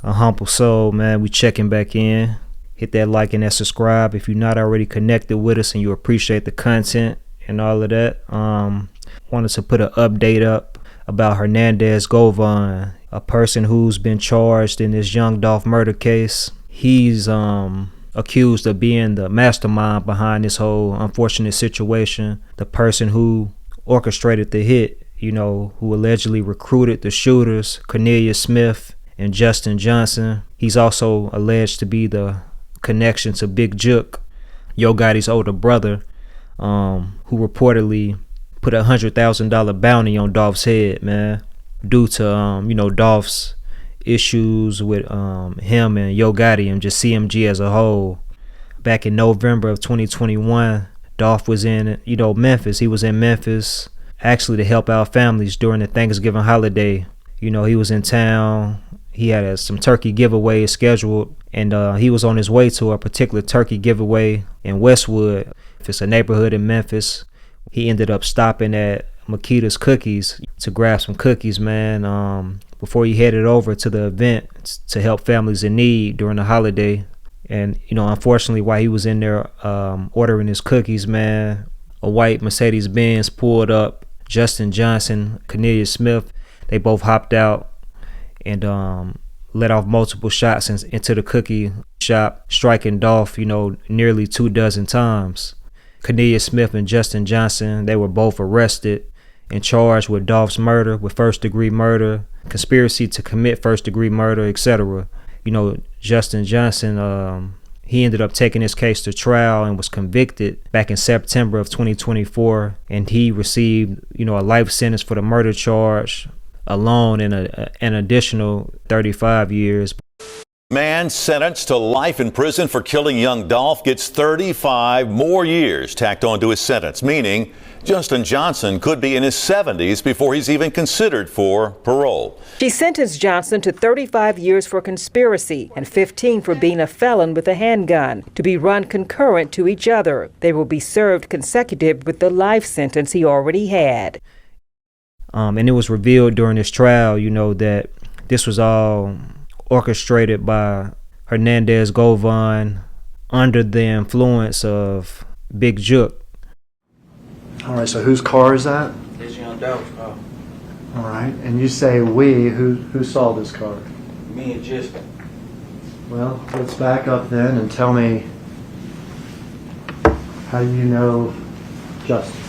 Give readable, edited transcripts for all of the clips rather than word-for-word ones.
AHumbleSoul, man. We checking back in. Hit that like and that subscribe if you're not already connected with us and you appreciate the content and all of that. Wanted to put an update up about Hernandez Govan, a person who's been charged in this Young Dolph murder case. He's accused of being the mastermind behind this whole unfortunate situation, the person who orchestrated the hit, who allegedly recruited the shooters, Hernandez Smith and Justin Johnson. He's also alleged to be the connection to Big Jook, Yo Gotti's older brother, who reportedly put $100,000 bounty on Dolph's head, man, due to Dolph's issues with him and Yo Gotti and just CMG as a whole. Back in November of 2021, Dolph was in Memphis. He was in Memphis actually to help out families during the Thanksgiving holiday. He was in town. He had some turkey giveaways scheduled, and he was on his way to a particular turkey giveaway in Westwood. If it's a neighborhood in Memphis, he ended up stopping at Makita's Cookies to grab some cookies, man, before he headed over to the event to help families in need during the holiday. And unfortunately, while he was in there ordering his cookies, man, a white Mercedes-Benz pulled up. Justin Johnson, Hernandez Smith, they both hopped out and let off multiple shots into the cookie shop, striking Dolph, nearly 24 times. Hernandez Smith and Justin Johnson, they were both arrested and charged with Dolph's murder, with first-degree murder, conspiracy to commit first-degree murder, etc. Justin Johnson, he ended up taking his case to trial and was convicted back in September of 2024, and he received, a life sentence for the murder charge alone and an additional 35 years. Man sentenced to life in prison for killing young Dolph gets 35 more years tacked onto his sentence, meaning Justin Johnson could be in his 70s before he's even considered for parole. She sentenced Johnson to 35 years for conspiracy and 15 for being a felon with a handgun, to be run concurrent to each other. They will be served consecutive with the life sentence he already had. And it was revealed during this trial, that this was all orchestrated by Hernandez Govan under the influence of Big Jook. All right, so whose car is that? It's Young Dolph's car. All right, and you say we, who saw this car? Me and Justin. Well, let's back up then and tell me how you know Justin.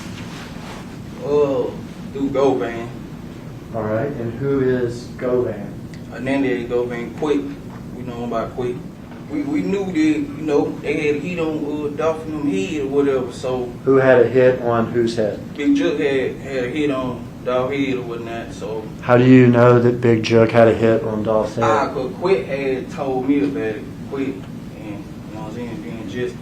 Through Govan. All right, and who is Govan? Hernandez Govan Quick. We know him by Quick. We knew that, they had heat on Dolph and them head or whatever, so. Who had a hit on whose head? Big Jook had a hit on Dolph's head or whatnot, so. How do you know that Big Jook had a hit on Dolph's head? Cause Quick had told me about it, Quick, and what I'm saying, being just.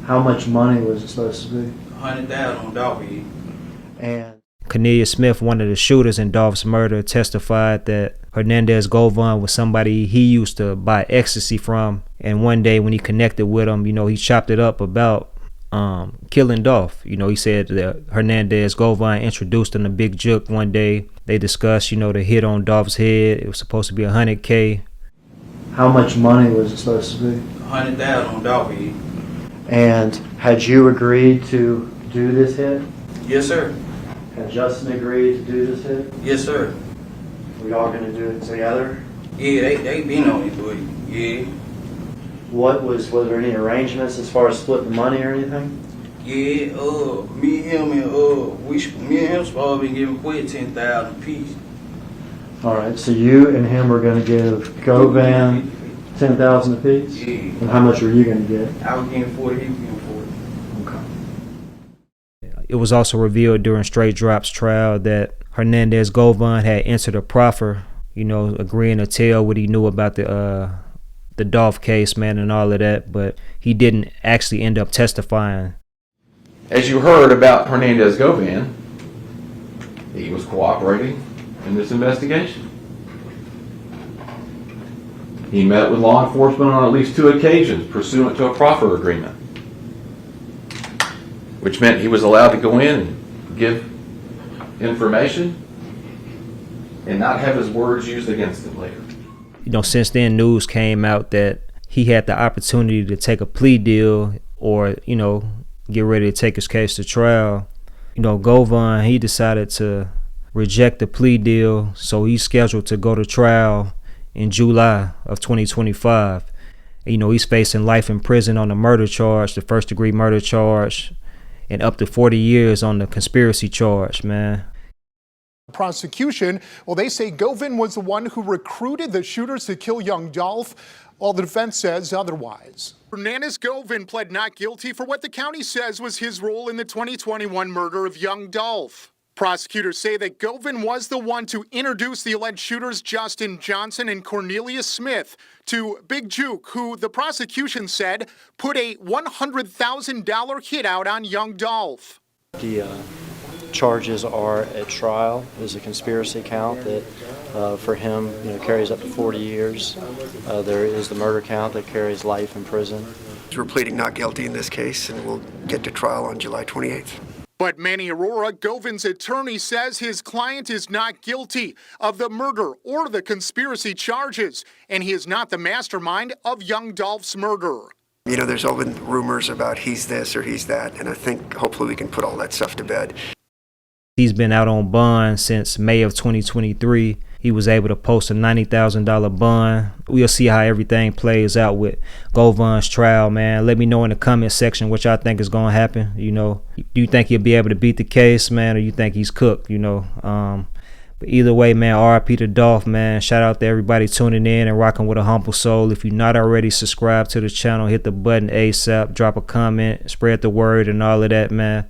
How much money was it supposed to be? $100,000 on Dolph's head. And Hernandez Smith, one of the shooters in Dolph's murder, testified that Hernandez Govan was somebody he used to buy ecstasy from, and one day when he connected with him, he chopped it up about killing Dolph. He said that Hernandez Govan introduced him to Big Jook one day. They discussed, the hit on Dolph's head. It was supposed to be $100K. how much money was it supposed to be? $100,000 on Dolph head. And had you agreed to do this hit? Yes, sir. Had Justin agreed to do this hit? Yes, sir. We all going to do it together? Yeah, they been on it, but yeah. Was there any arrangements as far as splitting the money or anything? Yeah, me and him supposed to be giving Quick $10,000 apiece. All right, so you and him were going to give Govan $10,000 apiece? Yeah. And how much were you going to get? I was getting 40, he was getting 40. Okay. It was also revealed during Straight Drop's trial that Hernandez Govan had entered a proffer, agreeing to tell what he knew about the Dolph case, man, and all of that, but he didn't actually end up testifying. As you heard about Hernandez Govan, he was cooperating in this investigation. He met with law enforcement on at least 2 occasions pursuant to a proffer agreement, which meant he was allowed to go in and give information and not have his words used against him later. since then news came out that he had the opportunity to take a plea deal or, get ready to take his case to trial. Govan, he decided to reject the plea deal, so he's scheduled to go to trial in July of 2025. He's facing life in prison on the murder charge, the first degree murder charge, and up to 40 years on the conspiracy charge, man. Prosecution, well, they say Govan was the one who recruited the shooters to kill Young Dolph, while the defense says otherwise. Hernandez Govan pled not guilty for what the county says was his role in the 2021 murder of Young Dolph. Prosecutors say that Govan was the one to introduce the alleged shooters Justin Johnson and Cornelius Smith to Big Jook, who the prosecution said put a $100,000 hit out on Young Dolph. The charges are at trial. There's a conspiracy count that for him carries up to 40 years. There is the murder count that carries life in prison. We're pleading not guilty in this case, and we'll get to trial on July 28th. But Manny Aurora, Govan's attorney, says his client is not guilty of the murder or the conspiracy charges, and he is not the mastermind of Young Dolph's murder. There's all been rumors about he's this or he's that, and I think hopefully we can put all that stuff to bed. He's been out on bond since May of 2023. He was able to post a $90,000 bond. We'll see how everything plays out with Govan's trial, man. Let me know in the comment section what y'all think is going to happen. Do you think he'll be able to beat the case, man, or you think he's cooked, But either way, man, RIP to Dolph, man. Shout out to everybody tuning in and rocking with AHumbleSoul. If you're not already subscribed to the channel, hit the button ASAP, drop a comment, spread the word and all of that, man.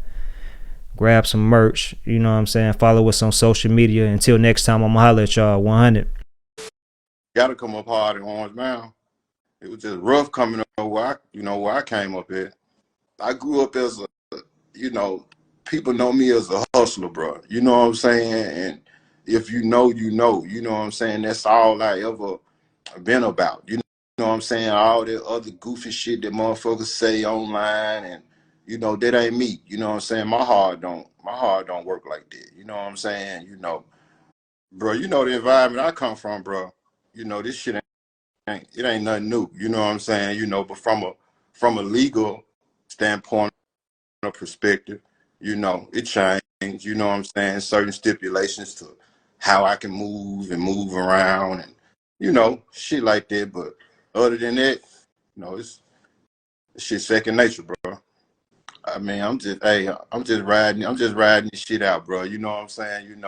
Grab some merch, follow us on social media. Until next time, I'm gonna holler at y'all. 100. Gotta come up hard in Orange Mound. It was just rough coming up where I came up at. I grew up as people know me as a hustler, bro. You know what I'm saying? And if you know, you know what I'm saying? That's all I ever been about. You know what I'm saying? All that other goofy shit that motherfuckers say online, and that ain't me. You know what I'm saying? My heart don't work like that. You know what I'm saying? Bro, the environment I come from, bro. This shit ain't nothing new. You know what I'm saying? But from a legal standpoint or perspective, it changed. You know what I'm saying? Certain stipulations to how I can move and move around and shit like that. But other than that, it's shit second nature, bro. I mean, I'm just riding this shit out, bro. You know what I'm saying?